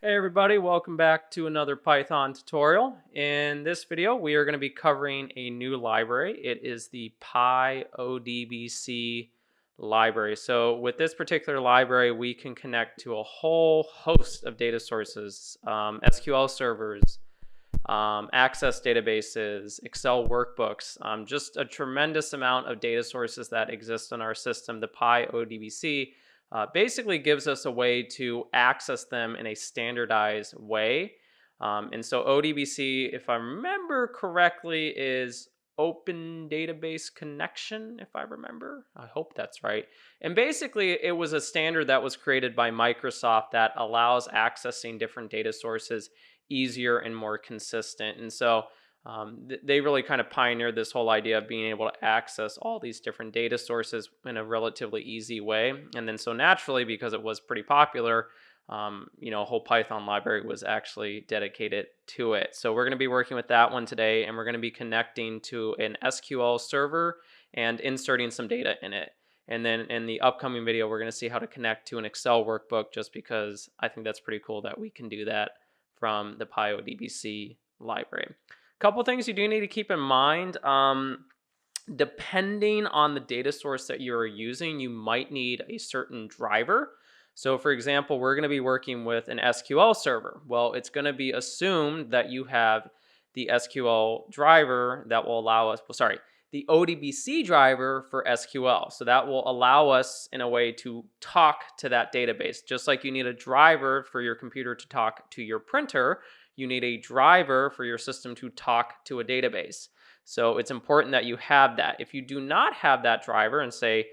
Hey everybody, welcome back to another Python tutorial. In this video, we are going to be covering a new library. It is the PYODBC library. So with this particular library, we can connect to a whole host of data sources, SQL servers, Access databases, Excel workbooks, just a tremendous amount of data sources that exist in our system. The PyODBC basically gives us a way to access them in a standardized way. And so ODBC, if I remember correctly, is Open Database Connection, if I remember. I hope that's right. And basically, it was a standard that was created by Microsoft that allows accessing different data sources easier and more consistent. And so they really kind of pioneered this whole idea of being able to access all these different data sources in a relatively easy way. And then so naturally, because it was pretty popular, a whole Python library was actually dedicated to it. So we're going to be working with that one today, and we're going to be connecting to an SQL server and inserting some data in it. And then in the upcoming video, we're going to see how to connect to an Excel workbook, just because I think that's pretty cool that we can do that from the PyODBC library. A couple things you do need to keep in mind. Depending on the data source that you're using, you might need a certain driver. So for example, we're going to be working with an SQL server. Well, it's going to be assumed that you have the SQL driver that will allow us, the ODBC driver for SQL. So that will allow us in a way to talk to that database. Just like you need a driver for your computer to talk to your printer, you need a driver for your system to talk to a database. So it's important that you have that. If you do not have that driver and say,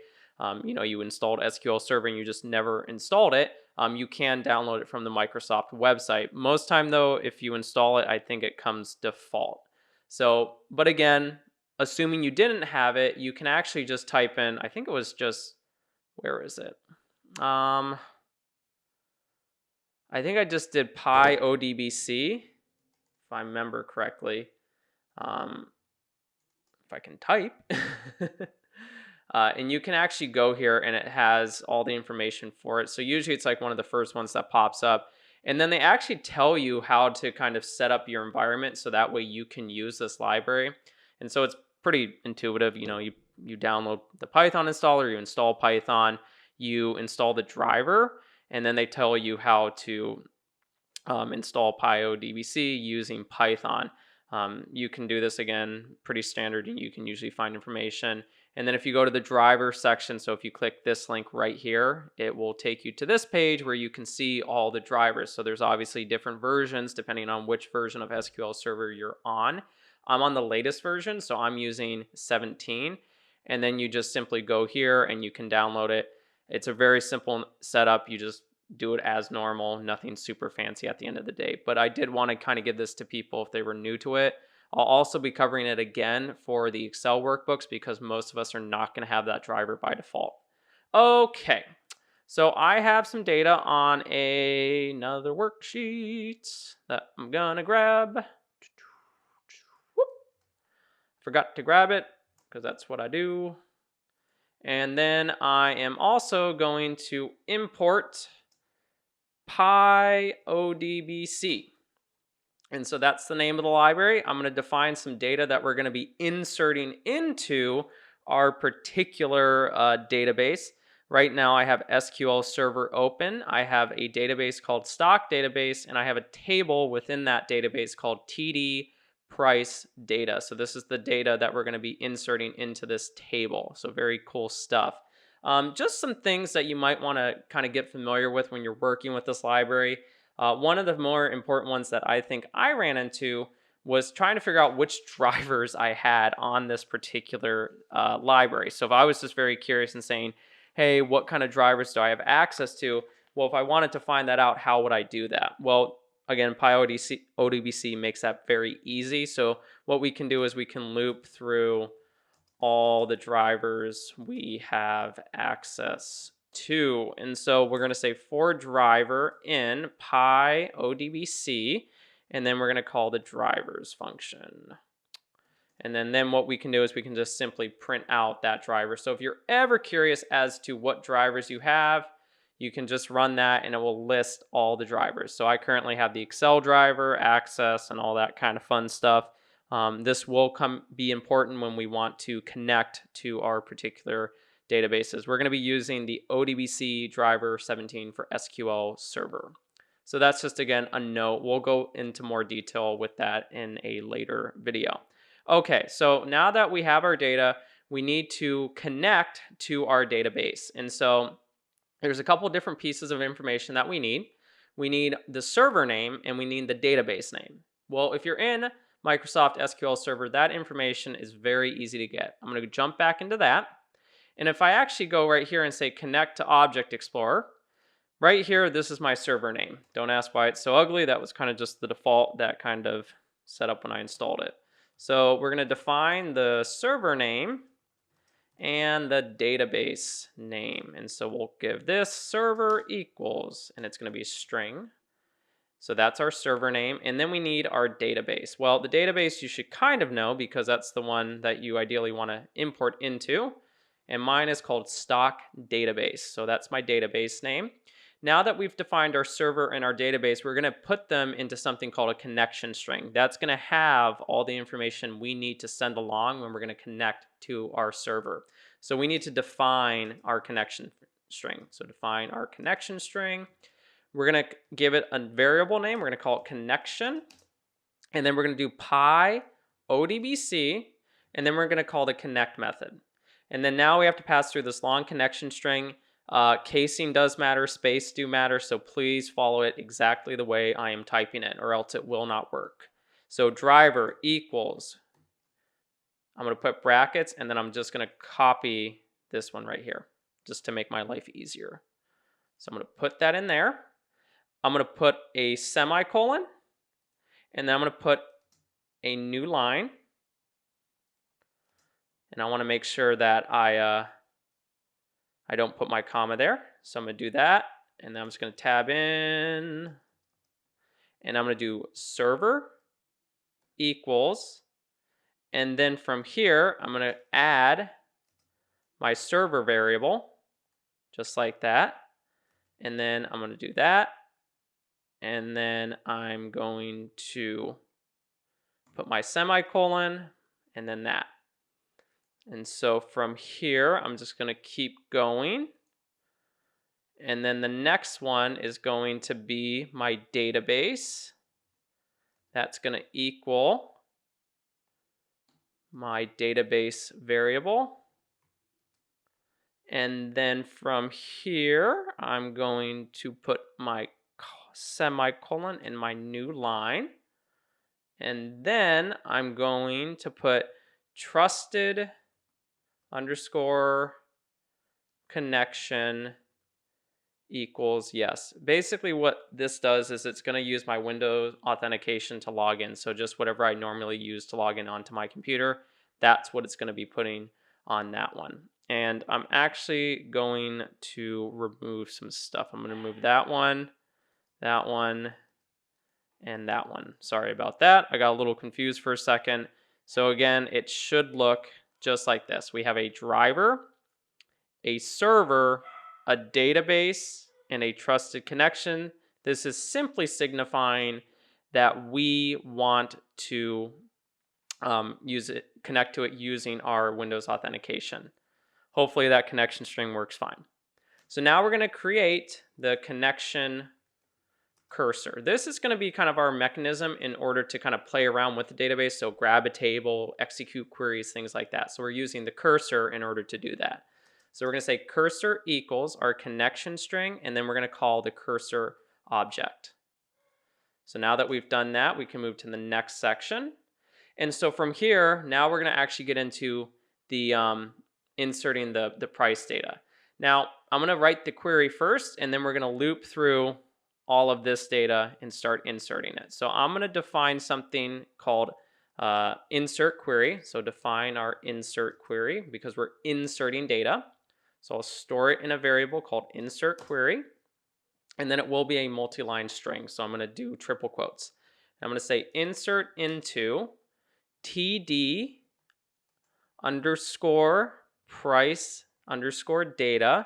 you installed SQL Server and you just never installed it, you can download it from the Microsoft website. Most time though, if you install it, I think it comes default. So, but again, assuming you didn't have it, you can actually just type in, I think it was just, where is it? I think I just did PyODBC, if I remember correctly. If I can type. And you can actually go here and it has all the information for it. So usually it's like one of the first ones that pops up. And then they actually tell you how to kind of set up your environment so that way you can use this library. And so it's pretty intuitive. You download the Python installer, you install Python, you install the driver, and then they tell you how to install PyODBC using Python. You can do this again, pretty standard, and you can usually find information. And then if you go to the driver section, so if you click this link right here, it will take you to this page where you can see all the drivers. So there's obviously different versions depending on which version of SQL Server you're on. I'm on the latest version, so I'm using 17. And then you just simply go here and you can download it. It's a very simple setup. You just do it as normal, nothing super fancy at the end of the day. But I did want to kind of give this to people if they were new to it. I'll also be covering it again for the Excel workbooks because most of us are not going to have that driver by default. Okay, so I have some data on another worksheet that I'm going to grab. Whoop. Forgot to grab it because that's what I do. And then I am also going to import PyODBC. And so that's the name of the library. I'm going to define some data that we're going to be inserting into our particular database. Right now I have SQL Server open. I have a database called stock database, and I have a table within that database called TD price data. So this is the data that we're going to be inserting into this table. So very cool stuff. Just some things that you might want to kind of get familiar with when you're working with this library. One of the more important ones that I think I ran into was trying to figure out which drivers I had on this particular library. So if I was just very curious and saying, hey, what kind of drivers do I have access to? Well, if I wanted to find that out, how would I do that? Well, again, PyODBC makes that very easy. So what we can do is we can loop through all the drivers we have access to. And so we're going to say for driver in PyODBC, and then we're going to call the drivers function. And then what we can do is we can just simply print out that driver. So if you're ever curious as to what drivers you have, you can just run that and it will list all the drivers. So I currently have the Excel driver, Access, and all that kind of fun stuff. This will be important when we want to connect to our particular databases. We're going to be using the ODBC driver 17 for SQL Server. So that's just, again, a note. We'll go into more detail with that in a later video. Okay, so now that we have our data, we need to connect to our database. And so there's a couple different pieces of information that we need. We need the server name and we need the database name. Well, if you're in Microsoft SQL Server, that information is very easy to get. I'm going to jump back into that. And if I actually go right here and say connect to Object Explorer, right here, this is my server name. Don't ask why it's so ugly. That was kind of just the default that kind of set up when I installed it. So we're going to define the server name and the database name. And so we'll give this server equals, and it's going to be string. So that's our server name. And then we need our database. Well, the database you should kind of know because that's the one that you ideally want to import into. And mine is called stock database. So that's my database name. Now that we've defined our server and our database, we're going to put them into something called a connection string. That's going to have all the information we need to send along when we're going to connect to our server. So we need to define our connection string. So define our connection string. We're going to give it a variable name. We're going to call it connection. And then we're going to do PYODBC. And then we're going to call the connect method. And then now we have to pass through this long connection string. Casing does matter, space do matter, so please follow it exactly the way I am typing it, or else it will not work. So driver equals, I'm going to put brackets, and then I'm just going to copy this one right here, just to make my life easier. So I'm going to put that in there. I'm going to put a semicolon, and then I'm going to put a new line. And I want to make sure that I don't put my comma there. So I'm going to do that. And then I'm just going to tab in. And I'm going to do server equals. And then from here, I'm going to add my server variable, just like that. And then I'm going to do that. And then I'm going to put my semicolon and then that. And so from here, I'm just going to keep going. And then the next one is going to be my database. That's going to equal my database variable. And then from here, I'm going to put my semicolon in my new line. And then I'm going to put trusted underscore connection equals yes. Basically what this does is it's going to use my Windows authentication to log in. So just whatever I normally use to log in onto my computer, that's what it's going to be putting on that one. And I'm actually going to remove some stuff. I'm going to remove that one, and that one. Sorry about that. I got a little confused for a second. So again, it should look just like this. We have a driver, a server, a database, and a trusted connection. This is simply signifying that we want to connect to it using our Windows authentication. Hopefully that connection string works fine. So now we're going to create the connection cursor. This is going to be kind of our mechanism in order to kind of play around with the database. So grab a table, execute queries, things like that. So we're using the cursor in order to do that. So we're going to say cursor equals our connection string, and then we're going to call the cursor object. So now that we've done that, we can move to the next section. And so from here, now we're going to actually get into the inserting the price data. Now I'm going to write the query first, and then we're going to loop through all of this data and start inserting it. So I'm going to define something called insert query. So define our insert query because we're inserting data. So I'll store it in a variable called insert query. And then it will be a multi-line string. So I'm going to do triple quotes. I'm going to say insert into TD underscore price underscore data.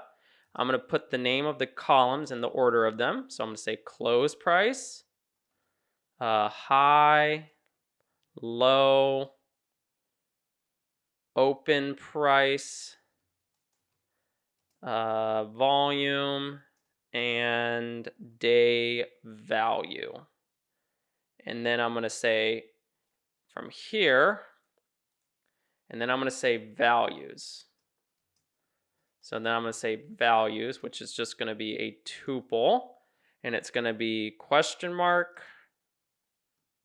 I'm going to put the name of the columns in the order of them. So I'm going to say close price, high, low, open price, volume, and day value. And then I'm going to say from here, and then I'm going to say values. So then I'm going to say values, which is just going to be a tuple, and it's going to be question mark,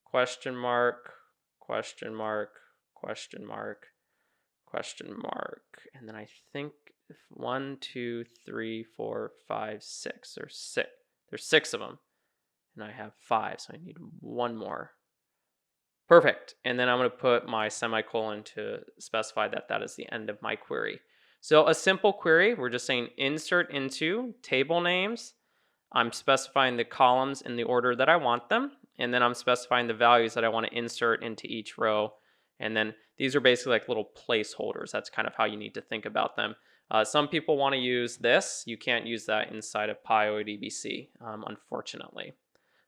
question mark, question mark, question mark, question mark. And then I think 1, 2, 3, 4, 5, 6. There's 6 of them. And I have 5, so I need one more. Perfect. And then I'm going to put my semicolon to specify that that is the end of my query. So a simple query, we're just saying insert into table names. I'm specifying the columns in the order that I want them. And then I'm specifying the values that I want to insert into each row. And then these are basically like little placeholders. That's kind of how you need to think about them. Some people want to use this. You can't use that inside of PYODBC, unfortunately.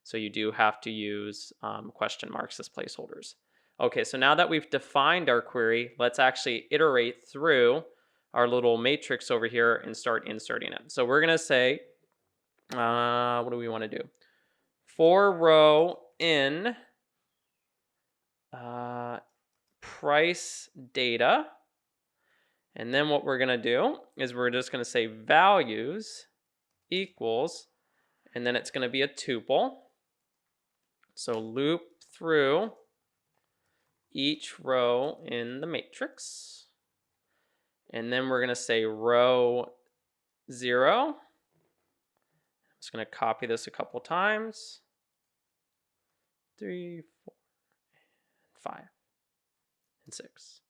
So you do have to use question marks as placeholders. Okay, so now that we've defined our query, let's actually iterate through our little matrix over here and start inserting it. So we're going to say, what do we want to do? For row in price data. And then what we're going to do is we're just going to say values equals, and then it's going to be a tuple. So loop through each row in the matrix. And then we're going to say row 0. I'm just going to copy this a couple times. 3, 4, 5, and 6.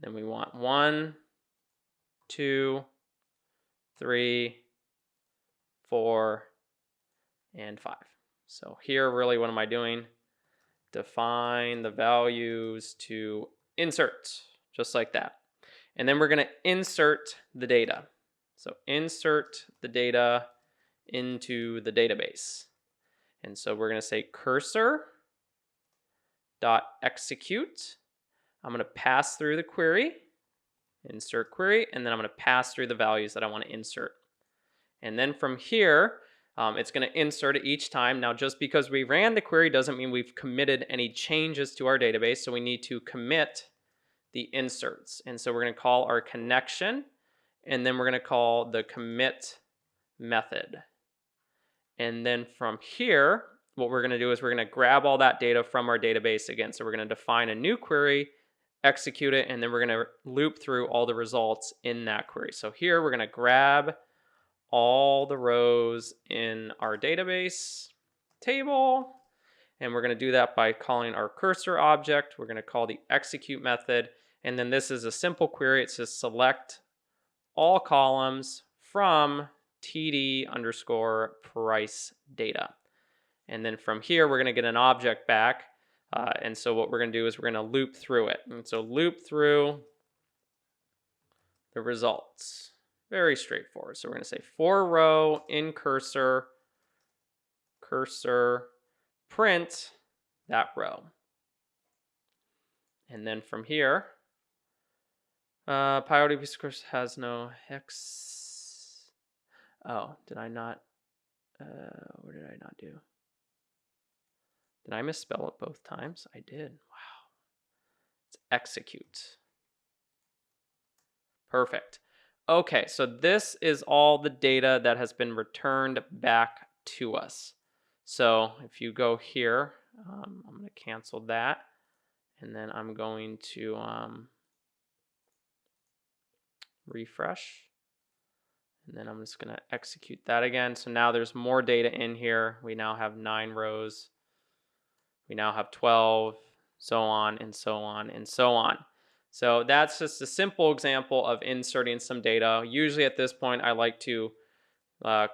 And then we want 1, 2, 3, 4, and 5. So here, really, what am I doing? Define the values to insert, just like that. And then we're going to insert the data. So insert the data into the database. And so we're going to say cursor dot execute. I'm going to pass through the query, insert query, and then I'm going to pass through the values that I want to insert. And then from here, it's going to insert it each time. Now, just because we ran the query doesn't mean we've committed any changes to our database. So we need to commit the inserts. And so we're going to call our connection, and then we're going to call the commit method. And then from here, what we're going to do is we're going to grab all that data from our database again. So we're going to define a new query, execute it, and then we're going to loop through all the results in that query. So here we're going to grab all the rows in our database table, and we're going to do that by calling our cursor object. We're going to call the execute method, and then this is a simple query. It says select all columns from TD underscore price data. And then from here, we're going to get an object back. And so what we're going to do is we're going to loop through it. And so loop through the results. Very straightforward. So we're going to say for row in cursor, print that row. And then from here, PyODBC of course has no hex. Oh, did I not? What did I not do? Did I misspell it both times? I did. Wow. It's execute. Perfect. Okay, so this is all the data that has been returned back to us. So if you go here, I'm going to cancel that. And then I'm going to refresh. And then I'm just going to execute that again. So now there's more data in here. We now have 9 rows. We now have 12, so on and so on and so on. So that's just a simple example of inserting some data. Usually at this point, I like to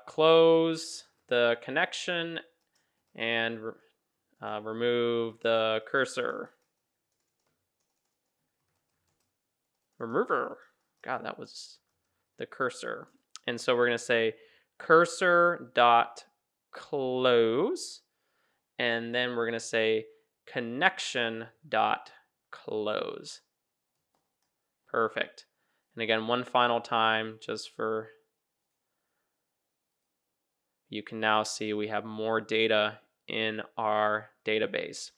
close the connection and remove the cursor. Remover. God, that was the cursor. And so we're going to say cursor dot close, and then we're going to say connection dot close. Perfect. And again, one final time, just for you can now see we have more data in our database.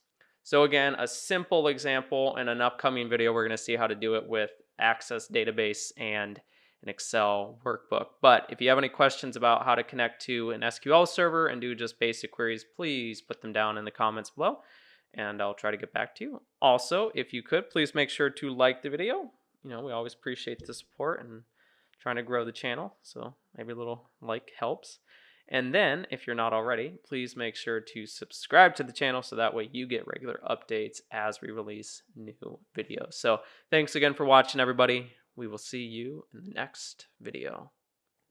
So again, a simple example. In an upcoming video, we're going to see how to do it with Access Database and an Excel workbook. But if you have any questions about how to connect to an SQL server and do just basic queries, please put them down in the comments below, and I'll try to get back to you. Also, if you could, please make sure to like the video. You know, we always appreciate the support and trying to grow the channel, so maybe a little like helps. And then, if you're not already, please make sure to subscribe to the channel so that way you get regular updates as we release new videos. So thanks again for watching, everybody. We will see you in the next video.